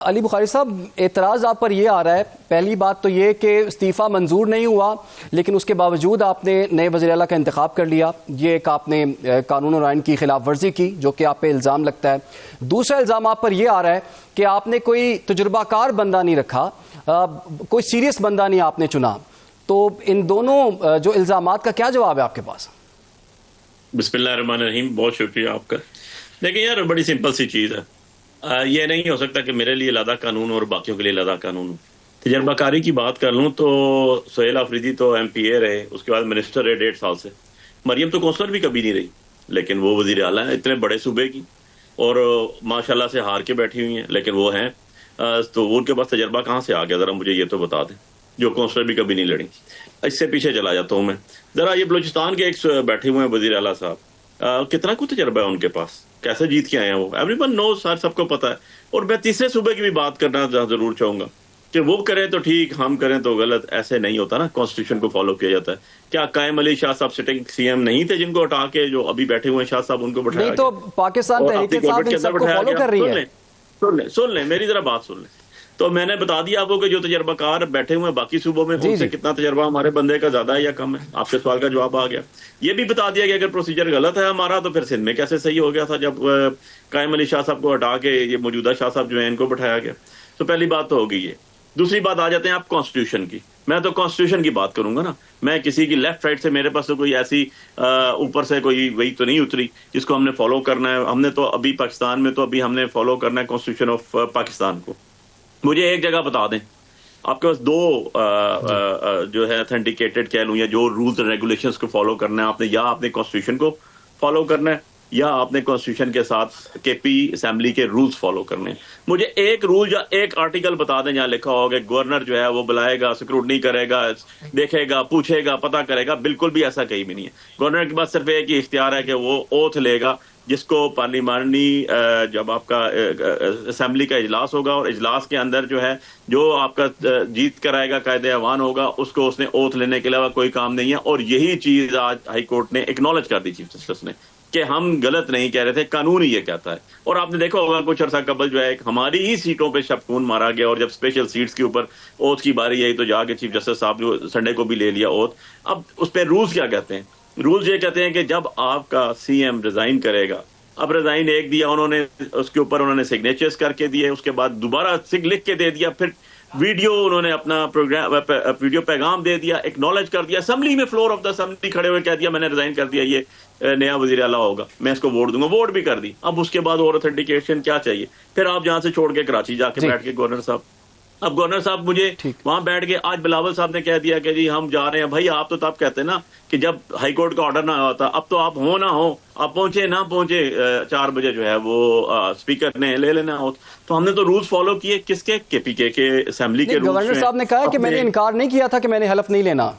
علی بخاری صاحب، اعتراض آپ پر یہ آ رہا ہے، پہلی بات تو یہ کہ استعفیٰ منظور نہیں ہوا لیکن اس کے باوجود آپ نے نئے وزیر اعلیٰ کا انتخاب کر لیا، یہ ایک آپ نے قانون اور آئین کی خلاف ورزی کی جو کہ آپ پہ الزام لگتا ہے۔ دوسرا الزام آپ پر یہ آ رہا ہے کہ آپ نے کوئی تجربہ کار بندہ نہیں رکھا، کوئی سیریس بندہ نہیں آپ نے چنا، تو ان دونوں جو الزامات کا کیا جواب ہے آپ کے پاس؟ بسم اللہ الرحمن الرحیم، بہت شکریہ آپ کا۔ دیکھیں یار، بڑی سمپل سی چیز ہے، یہ نہیں ہو سکتا کہ میرے لیے علیحدہ قانون اور باقیوں کے لیے علیحدہ قانون ہو۔ تجربہ کاری کی بات کر لوں تو سہیل آفریدی تو ایم پی اے رہے، اس کے بعد منسٹر رہے 1.5 سال سے۔ مریم تو کونسلر بھی کبھی نہیں رہی، لیکن وہ وزیر اعلیٰ ہیں اتنے بڑے صوبے کی، اور ماشاءاللہ سے ہار کے بیٹھی ہوئی ہیں، لیکن وہ ہیں، تو ان کے پاس تجربہ کہاں سے آ گیا؟ ذرا مجھے یہ تو بتا دیں، جو کونسلر بھی کبھی نہیں لڑی۔ اس سے پیچھے چلا جاتا ہوں میں ذرا، یہ بلوچستان کے ایک بیٹھے ہوئے ہیں وزیر اعلیٰ صاحب، کتنا کو تجربہ ہے ان کے پاس، کیسے جیت کے آئے ہیں وہ، ایوری ون نوز، سب کو پتا ہے۔ اور میں تیسرے صوبے کی بھی بات کرنا ضرور چاہوں گا کہ وہ کریں تو ٹھیک، ہم کریں تو غلط، ایسے نہیں ہوتا نا، کانسٹیٹیوشن کو فالو کیا جاتا ہے۔ کیا قائم علی شاہ صاحب سٹنگ سی ایم نہیں تھے جن کو ہٹا کے جو ابھی بیٹھے ہوئے ہیں شاہ صاحب ان کو بٹھایا نہیں تو پاکستان تحریک انصاف ان سب کو فالو کر رہی ہے۔ سن لیں میری ذرا بات سن لیں۔ تو میں نے بتا دیا آپ کو کہ جو تجربہ کار بیٹھے ہوئے ہیں باقی صوبوں میں، ان سے کتنا تجربہ ہمارے بندے کا زیادہ ہے یا کم ہے؟ آپ کے سوال کا جواب آ گیا۔ یہ بھی بتا دیا کہ اگر پروسیجر غلط ہے ہمارا تو پھر سندھ میں کیسے صحیح ہو گیا تھا جب قائم علی شاہ صاحب کو ہٹا کے یہ موجودہ شاہ صاحب جو ہیں ان کو بٹھایا گیا۔ تو پہلی بات تو ہوگی یہ۔ دوسری بات آ جاتے ہیں آپ کانسٹیٹیوشن کی۔ میں تو کانسٹیٹیوشن کی بات کروں گا نا، میں کسی کی لیفٹ رائٹ سے، میرے پاس تو کوئی ایسی اوپر سے کوئی وہی تو نہیں اتری جس کو ہم نے فالو کرنا ہے۔ ہم نے تو ابھی پاکستان میں تو ابھی ہم نے فالو کرنا ہے کانسٹیٹیوشن آف پاکستان کو۔ مجھے ایک جگہ بتا دیں، آپ کے پاس دو جو ہے اتھینٹیکیٹڈ کہہ لوں یا جو رولز اینڈ ریگولیشنز کو فالو کرنا ہے آپ نے، یا آپ نے کانسٹیٹیوشن کو فالو کرنا ہے یا آپ نے کانسٹیٹیوشن کے ساتھ کے پی اسمبلی کے رولز فالو کرنے ہیں۔ مجھے ایک رول یا ایک آرٹیکل بتا دیں جہاں لکھا ہوگا کہ گورنر جو ہے وہ بلائے گا، سکروٹنی کرے گا، دیکھے گا، پوچھے گا، پتہ کرے گا۔ بالکل بھی ایسا کہیں بھی نہیں ہے۔ گورنر کے پاس صرف ایک ہی اختیار ہے کہ وہ اوتھ لے گا، جس کو پارلیمانی جب آپ کا اسمبلی کا اجلاس ہوگا اور اجلاس کے اندر جو ہے جو آپ کا جیت کر آئے گا، قائد ایوان ہوگا، اس کو اس نے اوتھ لینے کے علاوہ کوئی کام نہیں ہے۔ اور یہی چیز آج ہائی کورٹ نے اکنالج کر دی، چیف جسٹس نے، کہ ہم غلط نہیں کہہ رہے تھے، قانون ہی یہ کہتا ہے۔ اور آپ نے دیکھا ہوگا کچھ عرصہ قبل جو ہے ہماری ہی سیٹوں پہ شبخون مارا گیا، اور جب اسپیشل سیٹس کے اوپر اوتھ کی باری آئی تو جا کے چیف جسٹس صاحب جو سنڈے کو بھی لے لیا اوتھ۔ اب اس پہ رولز کیا کہتے ہیں؟ رولز یہ کہتے ہیں کہ جب آپ کا سی ایم ریزائن کرے گا، اب ریزائن ایک دیا انہوں نے، اس کے اوپر انہوں نے سگنیچرز کر کے دیے، اس کے بعد دوبارہ لکھ کے دے دیا، پھر ویڈیو انہوں نے اپنا ویڈیو پیغام دے دیا، اکنالج کر دیا، اسمبلی میں فلور آف دا اسمبلی کھڑے ہوئے کہہ دیا میں نے ریزائن کر دیا، یہ نیا وزیر اعلیٰ ہوگا، میں اس کو ووٹ دوں گا، ووٹ بھی کر دی۔ اب اس کے بعد اور اتھینٹیکیشن کیا چاہیے؟ پھر آپ جہاں سے چھوڑ کے کراچی جا کے بیٹھ کے گورنر صاحب، اب گورنر صاحب مجھے وہاں بیٹھ کے، آج بلاول صاحب نے کہہ دیا کہ جی ہم جا رہے ہیں۔ بھائی آپ تو تب کہتے نا کہ جب ہائی کورٹ کا آرڈر نہ ہوتا، اب تو آپ ہو نہ ہو، آپ پہنچے نہ پہنچے 4 بجے جو ہے وہ اسپیکر نے لے لینا ہو۔ تو ہم نے تو رولز فالو کیے، کس کے پی کے اسمبلی کے رولز۔ گورنر صاحب نے کہا کہ میں نے انکار نہیں کیا تھا کہ میں نے حلف نہیں لینا،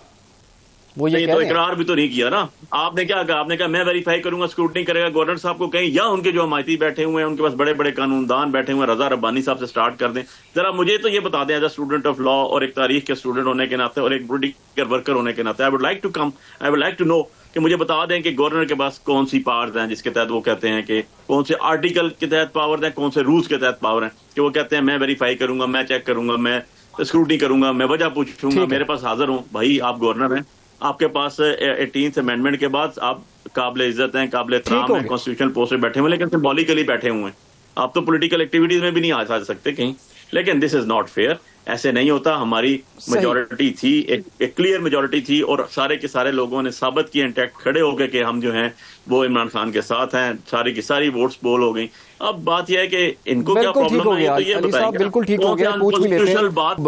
وہ یہ تو اقرار بھی تو نہیں کیا نا۔ آپ نے کیا کہا؟ آپ نے کہا میں ویریفائی کروں گا، اسکروٹنی کرے گا۔ گورنر صاحب کو کہیں، یا ان کے جو حمایتی بیٹھے ہوئے ہیں، ان کے پاس بڑے بڑے قانون دان بیٹھے ہوئے ہیں، رضا ربانی صاحب سے سٹارٹ کر دیں۔ ذرا مجھے تو یہ بتا دیں as a student of law اور ایک تاریخ کے اسٹوڈنٹ ہونے کے ناطے اور ایک پولیٹیکل ورکر ہونے کے ناطے، I would like to know کہ مجھے بتا دیں کہ گورنر کے پاس کون سی پاورز ہیں جس کے تحت وہ کہتے ہیں کہ کون سے آرٹیکل کے تحت پاور ہیں، کون سے رولز کے تحت پاور ہیں کہ وہ کہتے ہیں میں ویریفائی کروں گا، میں چیک کروں گا، میں اسکروٹنی کروں گا، میں وجہ پوچھوں گا، میرے پاس حاضر ہوں۔ بھائی آپ گورنر ہیں، آپ کے پاس 18th امینڈمنٹ کے بعد آپ قابل عزت ہیں، قابل احترام ہیں، کانسٹیٹیوشنل پوسٹ پہ بیٹھے ہوئے، لیکن سمبولیکلی بیٹھے ہوئے ہیں۔ آپ تو پولیٹیکل ایکٹیویٹیز میں بھی نہیں آ سکتے کہیں، لیکن دس از ناٹ فیئر، ایسے نہیں ہوتا۔ ہماری میجورٹی تھی، ایک کلیئر میجورٹی تھی، اور سارے کے سارے لوگوں نے ثابت کیا انٹیکٹ کھڑے ہو گئے کہ ہم جو ہیں وہ عمران خان کے ساتھ ہیں، ساری کی ساری ووٹس پول ہو گئی۔ اب بات یہ ہے کہ ان کو کیا پرابلم ہے، تو یہ بتائیں گے۔ بالکل ٹھیک ہو گیا، پوچھ بھی لیتے ہیں۔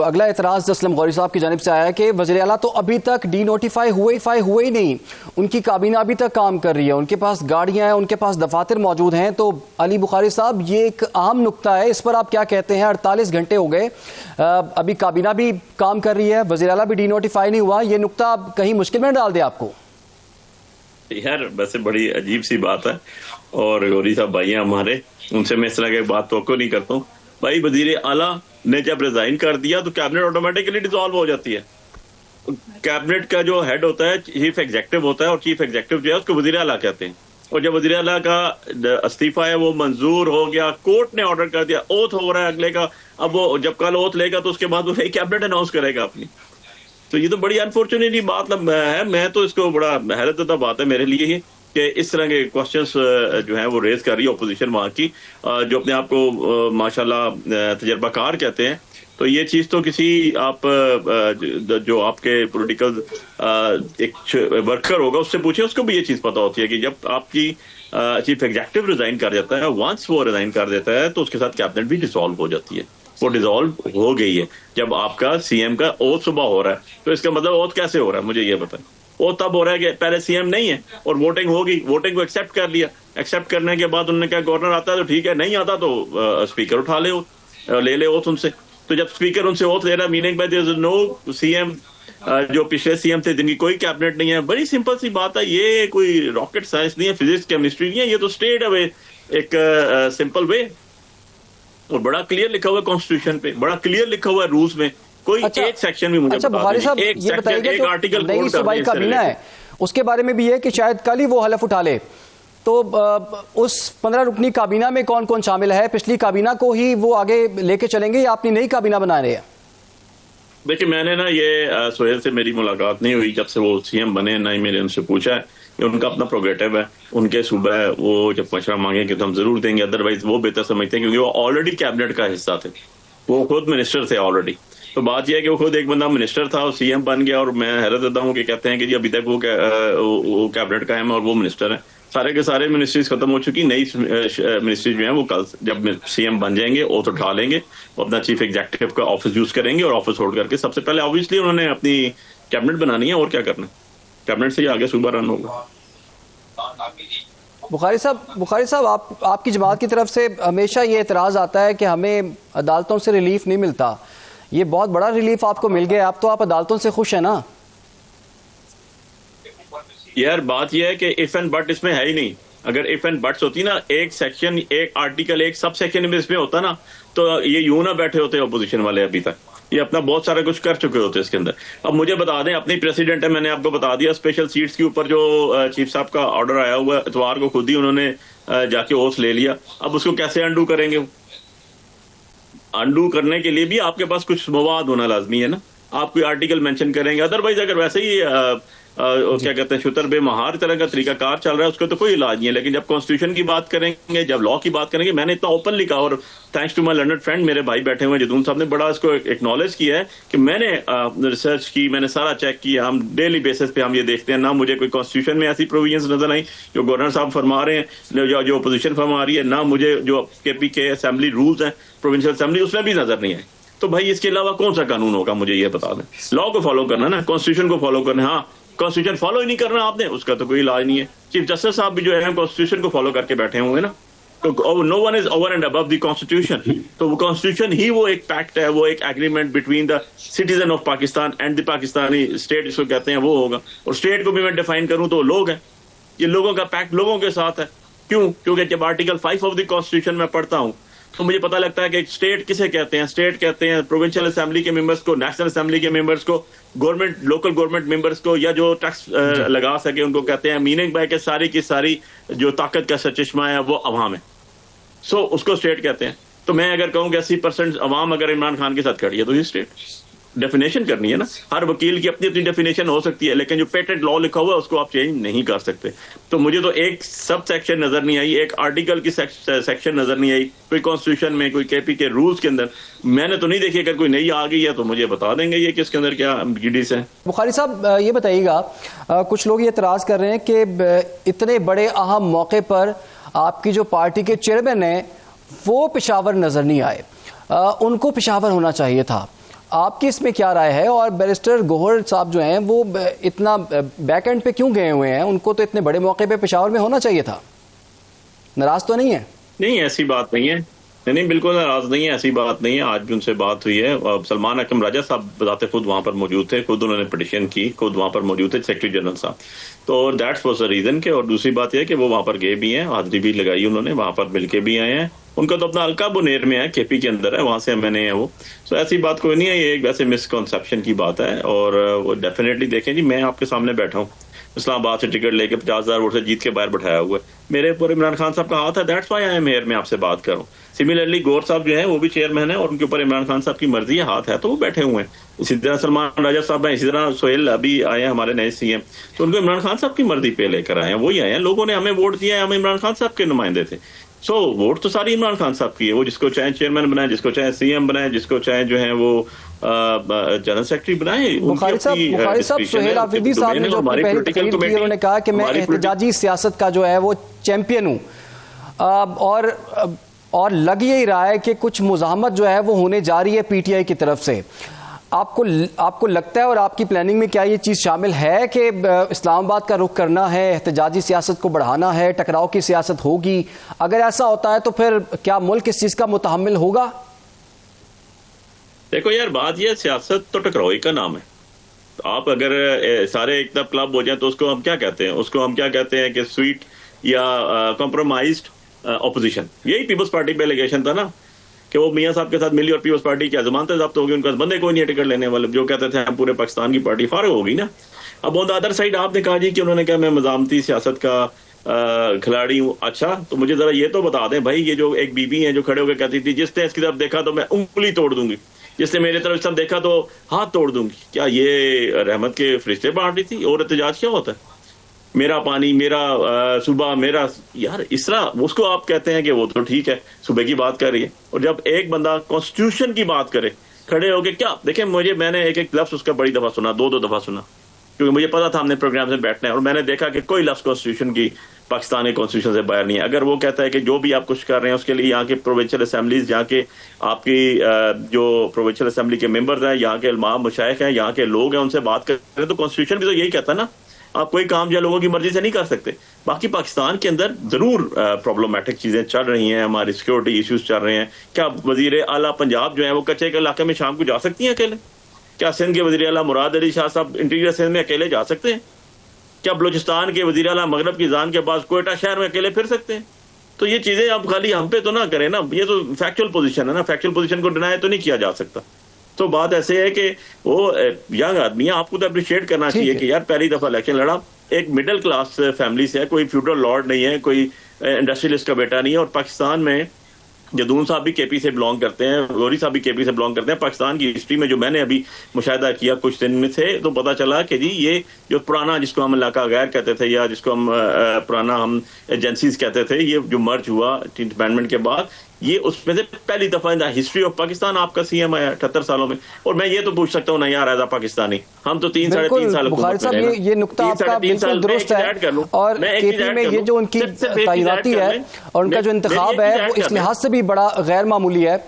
اگلا اعتراض اسلم غوری صاحب کی جانب سے آیا کہ وزیر اعلیٰ تو ابھی تک ڈی نوٹیفائی ہوئے ہی نہیں، ان کی کابینہ ابھی تک کام کر رہی ہے، ان کے پاس گاڑیاں ہیں، ان کے پاس دفاتر موجود ہیں۔ تو علی بخاری صاحب، یہ ایک اہم نقطہ ہے، اس پر آپ کیا کہتے ہیں؟ 48 گھنٹے ہو گئے، ابھی کابینہ بھی کام کر رہی ہے، وزیر اعلیٰ بھی ڈی نوٹیفائی نہیں ہوا، یہ نقطہ کہیں مشکل میں ڈال دے آپ کو؟ یار ویسے بڑی عجیب سی بات ہے، اور غوری صاحب بھائی ہیں ہمارے، ان سے میں اس طرح کی بات توقع نہیں کرتا ہوں۔ بھائی وزیر اعلیٰ نے جب ریزائن کر دیا تو کیبنٹ آٹومیٹکلی ڈیزالو ہو جاتی ہے۔ کیبنٹ کا جو ہیڈ ہوتا ہے چیف ایگزیکٹو ہوتا ہے، اور چیف ایگزیکٹو جو ہے اس کو وزیر اعلیٰ کہتے ہیں، اور جب وزیر اعلیٰ کا استعفیٰ ہے وہ منظور ہو گیا، کورٹ نے آرڈر کر دیا، اوتھ ہو رہا ہے اگلے کا، اب وہ جب کل اوتھ لے گا تو اس کے بعد وہ کیبنٹ اناؤنس کرے گا اپنی. تو یہ تو بڑی انفارچونیٹلی بات ہے. میں تو اس کو بڑا حیرت زدہ بات ہے میرے لیے کہ اس طرح کے کوشچنس جو ہیں وہ ریز کر رہی ہے اپوزیشن وہاں کی، جو اپنے آپ کو ماشاءاللہ تجربہ کار کہتے ہیں. تو یہ چیز تو کسی آپ جو آپ کے پولیٹیکل ایک ورکر ہوگا اس سے پوچھیں، اس کو بھی یہ چیز پتا ہوتی ہے کہ جب آپ کی چیف ایگزیکٹو ریزائن کر جاتا ہے، وانس وہ ریزائن کر دیتا ہے تو اس کے ساتھ کیبنٹ بھی ڈیسالو ہو جاتی ہے. وہ ڈیزالو ہو گئی ہے. جب آپ کا سی ایم کا اوتھ صبح ہو رہا ہے تو اس کا مطلب اوتھ کیسے ہو رہا ہے مجھے یہ بتائیں. اوتھ تب ہو رہا ہے کہ پہلے سی ایم نہیں ہے اور ووٹنگ ہوگی، ووٹنگ کو ایکسیپٹ کر لیا، ایکسیپٹ کرنے کے بعد انہوں نے کہا گورنر آتا ہے تو ٹھیک ہے، نہیں آتا تو اسپیکر اٹھا لے لے اوتھ ان سے. تو جب اسپیکر ان سے اوتھ لے رہا meaning by there is no C M, جو پچھلے سی ایم تھے جن کی کوئی کیبنٹ نہیں ہے. بڑی سمپل سی بات ہے، یہ کوئی راکٹ سائنس نہیں ہے، فزکس کیمسٹری نہیں ہے، یہ تو اسٹیٹ اوے ایک سمپل وے. اور بڑا کلیئر لکھا ہوا ہے کانسٹیٹیوشن پہ، بڑا کلیئر لکھا ہوا ہے رولز میں. کوئی ایک سیکشن بھی مجھے بتا دیں، ایک سیکشن، ایک آرٹیکل نئی صوبائی کابینہ ہے اس کے بارے میں بھی یہ کہ شاید کل ہی وہ حلف اٹھا لے. تو اس 15 رکنی کابینہ میں کون کون شامل ہے؟ پچھلی کابینہ کو ہی وہ آگے لے کے چلیں گے یا اپنی نئی کابینہ بنا رہے ہیں؟ دیکھیں میں نے نا یہ سہیل سے میری ملاقات نہیں ہوئی جب سے وہ سی ایم بنے، نہ ہی میں نے ان سے پوچھا ہے کہ ان کا اپنا پروگریٹو ہے، ان کے صوبہ ہے، وہ جب مشورہ مانگیں گے تو ہم ضرور دیں گے. ادروائز وہ بہتر سمجھتے ہیں کیونکہ وہ آلریڈی کیبنٹ کا حصہ تھے، وہ خود منسٹر تھے آلریڈی. تو بات یہ ہے کہ وہ خود ایک بندہ منسٹر تھا اور سی ایم بن گیا، اور میں حیرت زدہ ہوں کہ کہتے ہیں کہ جی ابھی تک وہ کیبنٹ کا ہے اور وہ منسٹر ہیں. سارے کے سارے منسٹریز ختم ہو چکی، نئی منسٹریز جو ہیں وہ کل جب سی ایم بن جائیں گے اوتھ اٹھا لیں گے، اپنا چیف ایگزیکٹو کا آفس یوز کریں گے اور آفس ہولڈ کر کے سب سے پہلے آبویسلی انہوں نے اپنی کیبنٹ بنانی ہے. اور کیا کرنا ہے، کیبنٹ سے ہی آگے صوبہ رن ہوگا. بخاری صاحب آپ کی جماعت کی طرف سے ہمیشہ یہ اعتراض آتا ہے کہ ہمیں عدالتوں سے ریلیف نہیں ملتا. یہ بہت بڑا ریلیف آپ کو مل گیا، اب تو آپ عدالتوں سے خوش ہیں نا؟ یار بات یہ ہے کہ اف اینڈ بٹ اس میں ہے ہی نہیں. اگر اف اینڈ بٹس ہوتی نا، ایک سیکشن، ایک آرٹیکل، ایک سب سیکشن میں اس میں ہوتا نا تو یہ یوں نہ بیٹھے ہوتے اپوزیشن والے. ابھی تک یہ اپنا بہت سارا کچھ کر چکے ہوتے اس کے اندر. اب مجھے بتا دیں، اپنی پریسیڈنٹ ہے، میں نے آپ کو بتا دیا اسپیشل سیٹس کے اوپر جو چیف صاحب کا آرڈر آیا ہوا ہے، اتوار کو خود ہی انہوں نے جا کے اوتھ لے لیا. اب اس کو کیسے انڈو کریں گے؟ انڈو کرنے کے لیے بھی آپ کے پاس کچھ مواد ہونا لازمی ہے نا. آپ کوئی آرٹیکل مینشن کریں گے، ادروائز اگر ویسے ہی کیا کہتے ہیں شتر بے مہار طرح کا طریقہ کار چل رہا ہے اس کا تو کوئی علاج نہیں ہے. لیکن جب کانسٹیٹیوشن کی بات کریں گے، جب لا کی بات کریں گے، میں نے اتنا اوپنلی کہا، اور thanks to my learned friend میرے بھائی بیٹھے ہوئے جدون صاحب نے بڑا اس کو ایکنالج کیا ہے کہ میں نے ریسرچ کی، میں نے سارا چیک کیا. ہم ڈیلی بیسس پہ ہم یہ دیکھتے ہیں، نہ مجھے کوئی کانسٹیٹیوشن میں ایسی پروویژنز نظر آئی جو گورنر صاحب فرما رہے ہیں، جو اپوزیشن فرما رہی ہے، نہ مجھے جو کے پی کے اسمبلی رولز ہیں پروونشل اسمبلی اس میں بھی نظر نہیں آئے. تو بھائی اس کے علاوہ کون سا قانون ہوگا مجھے یہ بتا دیں. لا کو فالو کرنا نا، کانسٹیٹیوشن کو فالو کرنا. ہاں کانسٹیٹیوشن فالو ہی نہیں کرنا آپ نے، اس کا تو کوئی علاج نہیں ہے. چیف جسٹس صاحب بھی جو ہے کانسٹیٹیوشن کو فالو کر کے بیٹھے ہوئے نا. تو no one is over and above the constitution. تو وہ کانسٹیٹیوشن ہی وہ ایک پیکٹ ہے، وہ ایک agreement between the citizen of Pakistan and the Pakistani state جس کو کہتے ہیں وہ ہوگا. اور اسٹیٹ کو بھی میں ڈیفائن کروں تو لوگ ہیں، یہ لوگوں کا پیکٹ لوگوں کے ساتھ ہے. کیوں؟ کیونکہ جب آرٹیکل 5 آف دی کانسٹیٹیوشن میں پڑھتا ہوں تو مجھے پتہ لگتا ہے کہ اسٹیٹ کسے کہتے ہیں. اسٹیٹ کہتے ہیں پروونشل اسمبلی کے ممبرس کو، نیشنل اسمبلی کے ممبرس کو، گورنمنٹ لوکل گورنمنٹ ممبرس کو، یا جو ٹیکس لگا سکے ان کو کہتے ہیں. میننگ بائی کہ ساری کی ساری جو طاقت کا سرچشمہ ہے وہ عوام ہے. سو اس کو اسٹیٹ کہتے ہیں. تو میں اگر کہوں کہ 80% عوام اگر عمران خان کے ساتھ کھڑی ہے تو یہ اسٹیٹ ڈیفینیشن کرنی ہے نا. ہر وکیل کی اپنی اپنی ڈیفینیشن ہو سکتی ہے، لیکن جو پیٹنٹ لا لکھا ہوا ہے اس کو آپ چینج نہیں کر سکتے. تو مجھے تو ایک سب سیکشن نظر نہیں آئی، ایک آرٹیکل کی سیکشن نظر نہیں آئی، کوئی کانسٹیٹیوشن میں، کوئی کے پی کے رولز کے اندر میں نے تو نہیں دیکھی. اگر کوئی نئی آ گئی ہے تو مجھے بتا دیں گے یہ کہ اس کے اندر کیا ایمبیگوٹیز ہیں. بخاری صاحب یہ بتائیے گا، کچھ لوگ یہ اعتراض کر رہے ہیں کہ اتنے بڑے اہم موقع پر آپ کی جو پارٹی کے چیئرمین ہیں وہ پشاور نظر نہیں آئے، ان کو پشاور ہونا چاہیے تھا. آپ کی اس میں کیا رائے ہے؟ اور بیرسٹر گوہر صاحب جو ہیں وہ اتنا بیک اینڈ پہ کیوں گئے ہوئے ہیں؟ ان کو تو اتنے بڑے موقع پہ پشاور میں ہونا چاہیے تھا. ناراض تو نہیں ہے؟ نہیں ایسی بات نہیں ہے، نہیں بالکل ناراض نہیں ہے، ایسی بات نہیں ہے. آج بھی ان سے بات ہوئی ہے. سلمان حکم راجہ صاحب بذات خود وہاں پر موجود تھے، خود انہوں نے پٹیشن کی، خود وہاں پر موجود تھے سیکرٹری جنرل صاحب. تو دیٹس واز دا ریزن کہ. اور دوسری بات یہ ہے کہ وہ وہاں پر گئے بھی ہیں، حاضری بھی لگائی انہوں نے، وہاں پر مل کے بھی آئے ہیں. ان کا تو اپنا حلقہ بنیر میں ہے، کے پی کے اندر ہے، وہاں سے ایم این اے ہے وہ. سو ایسی بات کوئی نہیں ہے، یہ ایک ویسے مسکنسیپشن کی بات ہے. اور وہ ڈیفینیٹلی دیکھیں جی، میں آپ کے سامنے بیٹھا ہوں، اسلام آباد سے ٹکٹ لے کے 50,000 ووٹ سے جیت کے باہر بٹھایا ہوا ہے. میرے اوپر عمران خان صاحب کا ہاتھ ہے, that's why I am here, میں آپ سے بات کروں. سملرلی گور صاحب جو ہیں وہ بھی چیئرمین ہیں اور ان کے اوپر عمران خان صاحب کی مرضی ہے, ہاتھ ہے, تو وہ بیٹھے ہوئے ہیں. اسی طرح سلمان راجہ صاحب ہیں, اسی طرح سہیل ابھی آئے ہیں ہمارے نئے سی ایم, تو ان کو عمران خان صاحب کی مرضی پہ لے کر آئے ہیں, وہی آئے ہیں. لوگوں نے ہمیں ووٹ دیا ہے, ہم عمران خان صاحب کے نمائندے تھے. سو ووٹ تو ساری عمران خان صاحب کی ہے, وہ جس کو چاہے چیئرمین بنائے, جس کو چاہے سی ایم بنائے, جس کو چاہے جو ہے وہ جنرل سیکرٹری بنائے. بخاری صاحب سہیل آفریدی صاحب نے جو اپنی پہلی تقریر کی, انہوں نے کہا کہ میں احتجاجی سیاست کا جو ہے وہ چیمپئن ہوں, اور لگ یہی رہا ہے کہ کچھ مزاحمت جو ہے وہ ہونے جا رہی ہے پی ٹی آئی کی طرف سے. آپ کو لگتا ہے اور آپ کی پلاننگ میں کیا یہ چیز شامل ہے کہ اسلام آباد کا رخ کرنا ہے, احتجاجی سیاست کو بڑھانا ہے, ٹکراؤ کی سیاست ہوگی؟ اگر ایسا ہوتا ہے تو پھر کیا ملک اس چیز کا متحمل ہوگا؟ دیکھو یار, بات یہ سیاست تو ٹکراؤ کا نام ہے. آپ اگر سارے ایک طرف کلب ہو جائیں تو اس کو ہم کیا کہتے ہیں, اس کو ہم کیا کہتے ہیں کہ سویٹ یا کمپرومائزڈ اپوزیشن. یہی پیپلز پارٹی پہ ایلیگیشن تھا نا کہ وہ میاں صاحب کے ساتھ ملی اور پیپلز پارٹی کی ضمانتیں ضبط ہوگی, ان کا بندے کوئی نہیں ٹکٹ لینے والے, جو کہتے تھے ہم پورے پاکستان کی پارٹی, فارغ ہوگی نا. اب آن دا ادر سائڈ آپ نے کہا جی کہ انہوں نے کہا میں مزاحمتی سیاست کا کھلاڑی ہوں. اچھا تو مجھے ذرا یہ تو بتا دیں بھائی, یہ جو ایک بی بی ہیں جو کھڑے ہو کے کہتی تھی جس نے اس کی طرف دیکھا تو میں انگلی توڑ دوں گی, جس نے میرے طرف اس طرف دیکھا تو ہاتھ توڑ دوں گی, کیا یہ رحمت کے فرشتے بانٹ رہی تھی؟ اور احتجاج کیا ہوتا ہے؟ میرا پانی, میرا صبح, میرا یار, اس طرح اس کو آپ کہتے ہیں کہ وہ تو ٹھیک ہے صبح کی بات کر رہی ہے. اور جب ایک بندہ کانسٹیٹیوشن کی بات کرے کھڑے ہو کے, کیا دیکھیں میں نے ایک لفظ اس کا بڑی دفعہ سنا, دو دفعہ سنا, کیونکہ مجھے پتا تھا ہم نے پروگرام سے بیٹھنا ہے, اور میں نے دیکھا کہ کوئی لفظ کانسٹیٹیوشن کی پاکستانی کانسٹیٹیوشن سے باہر نہیں ہے. اگر وہ کہتا ہے کہ جو بھی آپ کچھ کر رہے ہیں اس کے لیے یہاں کے پروونشل اسمبلیز, یہاں کے آپ کی جو پروونشل اسمبلی کے ممبرز ہیں, یہاں کے علماء مشائخ ہیں, یہاں کے لوگ ہیں, ان سے بات کریں تو کانسٹیٹیوشن بھی تو یہی کہتا ہے نا, آپ کوئی کام جو لوگوں کی مرضی سے نہیں کر سکتے. باقی پاکستان کے اندر ضرور پرابلمٹک چیزیں چل رہی ہیں, ہماری سیکورٹی ایشوز چل رہے ہیں. کیا وزیر اعلیٰ پنجاب جو ہیں وہ کچے کے علاقے میں شام کو جا سکتی ہیں اکیلے؟ کیا سندھ کے وزیر اعلیٰ مراد علی شاہ صاحب انٹیریئر سندھ میں اکیلے جا سکتے ہیں؟ کیا بلوچستان کے وزیر اعلیٰ مغرب کی جان کے پاس کوئٹہ شہر میں اکیلے پھر سکتے ہیں؟ تو یہ چیزیں آپ خالی ہم پہ تو نہ کریں نا, یہ تو فیکچوئل پوزیشن ہے نا, فیکچوئل پوزیشن کو ڈینائی تو نہیں کیا جا سکتا. تو بات ایسے ہے کہ وہ ینگ آدمی ہے, آپ کو تو اپریشیٹ کرنا چاہیے کہ یار پہلی دفعہ الیکشن لڑا, ایک مڈل کلاس فیملی سے ہے, کوئی فیوڈل لارڈ نہیں ہے, کوئی انڈسٹریلسٹ کا بیٹا نہیں ہے. اور پاکستان میں جدون صاحب بھی کے پی سے بلانگ کرتے ہیں, غوری صاحب بھی کے پی سے بلانگ کرتے ہیں. پاکستان کی ہسٹری میں جو میں نے ابھی مشاہدہ کیا کچھ دن میں سے, تو پتا چلا کہ جی یہ جو پرانا جس کو ہم علاقہ غیر کہتے تھے, یا جس کو ہم پرانا ہم ایجنسیز کہتے تھے, یہ جو مرج ہوا امپینڈمنٹ کے بعد, یہ اس میں سے پہلی دفعہ ان دا ہسٹری آف پاکستان آپ کا سی ایم آیا 78 سالوں میں. اور میں یہ تو پوچھ سکتا ہوں نا یار, ایز اے پاکستانی ہم تو 3-3.5 سال حکومت میں رہے, یہ نقطہ آپ کا بالکل درست ہے. اور کے پی میں یہ جو ان کی تعیناتی ہے اور ان کا جو انتخاب ہے وہ اس لحاظ سے بھی بڑا غیر معمولی ہے